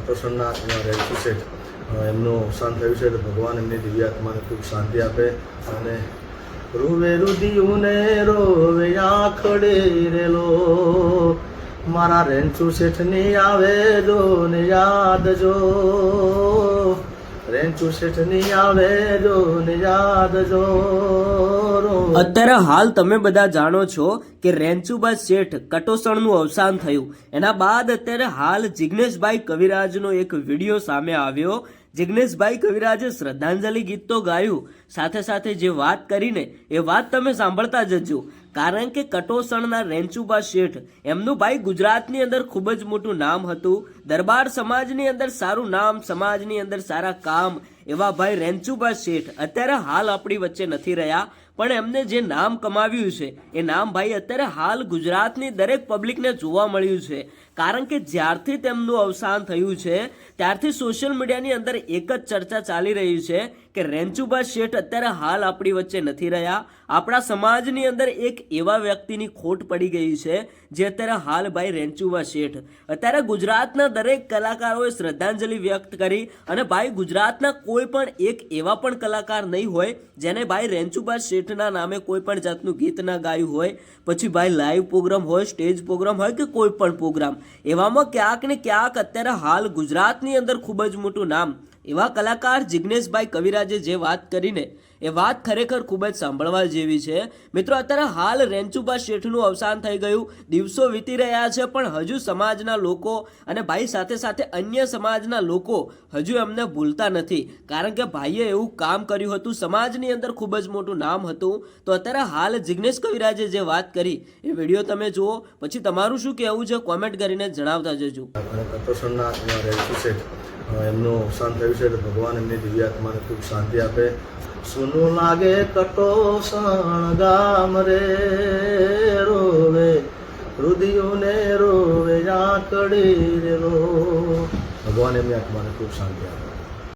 કટોસણના રેલસુ શેઠ એમનું અવસાન થયું છે. ભગવાન એમની દિવ્ય આત્માને ખૂબ શાંતિ આપે. અને રૂવે રુદિયું ને રોવે આખડે રેલો, મારા રેન્ચુ શેઠની આવે જો ને યાદ જો, રેન્ચુ શેઠની આવે જો ને યાદ જો. અત્યારે હાલ તમે બધા જાણો છો કે રેન્ચુબા શેઠ કટોસણનું અવસાન થયું. એના બાદ અત્યારે હાલ જિગ્નેશભાઈ કવિરાજનો એક વિડીયો સામે આવ્યો. જિગ્નેશભાઈ કવિરાજે શ્રદ્ધાંજલિ ગીત તો ગાયું, સાથે સાથે જે વાત કરીને એ વાત તમે સાંભળતા જજો. કારણ કે કટોસણના રેન્ચુબા શેઠ એમનું ભાઈ ગુજરાતની અંદર ખૂબ જ મોટું નામ હતું. દરબાર સમાજની અંદર સારું નામ, સમાજની અંદર સારા કામ એવા ભાઈ રેન્ચુબા શેઠ અત્યારે હાલ આપણી વચ્ચે નથી રહ્યા. પણ એમને જે નામ કમાવ્યું છે એ નામ ભાઈ અત્યારે હાલ ગુજરાતની દરેક પબ્લિકને જોવા મળ્યું છે. કારણ કે જ્યારથી તેમનું અવસાન થયું છે ત્યારથી સોશિયલ મીડિયાની અંદર એક જ ચર્ચા ચાલી રહી છે કે રેન્ચુબા શેઠ અત્યારે હાલ આપણી વચ્ચે નથી રહ્યા. આપણા સમાજની અંદર એક એવા વ્યક્તિની ખોટ પડી ગઈ છે જે અત્યારે હાલ ભાઈ રેન્ચુબા શેઠ. અત્યારે ગુજરાતના દરેક કલાકારોએ શ્રદ્ધાંજલિ વ્યક્ત કરી અને ભાઈ ગુજરાતના કોઈ પણ એક એવા પણ કલાકાર નહીં હોય જેને ભાઈ રેન્ચુબા શેઠના નામે કોઈ પણ જાતનું ગીત ના ગાયું હોય. પછી ભાઈ લાઈવ પ્રોગ્રામ હોય, સ્ટેજ પ્રોગ્રામ હોય કે કોઈ પણ પ્રોગ્રામ, એવામાં ક્યાંક ને ક્યાંક અત્યારે હાલ ગુજરાતની અંદર ખૂબ જ મોટું નામ એવા કલાકાર જિગ્નેશભાઈ કવિરાજે જે વાત કરીને એ વાત ખરેખર ખૂબ જ સાંભળવા જેવી છે. મિત્રો અત્યારે હાલ રેન્ચુબા શેઠનું અવસાન થઈ ગયું, દિવસો વીતી રહ્યા છે, પણ હજુ સમાજના લોકો અને ભાઈ સાથે સાથે અન્ય સમાજના લોકો હજુ એમને ભૂલતા નથી. કારણ કે ભાઈએ એવું કામ કર્યું હતું, સમાજની અંદર ખૂબ જ મોટું નામ હતું. તો અત્યારે હાલ જિગ્નેશ કવિરાજે જે વાત કરી એ વિડીયો તમે જુઓ, પછી તમારું શું કહેવું છે કોમેન્ટ કરીને જણાવતા જજો. અને કટોસણના રેલસુ શેઠ એમનું અવસાન થયું છે. ભગવાન એમની દિવ્ય આત્માને ખૂબ શાંતિ આપે. સુનું લાગે કટોસણ ગામ રે, રોવે રુદિયું ને રોવે આકડી રેલો, ભગવાન એમની આત્માને ખૂબ શાંતિ આપે.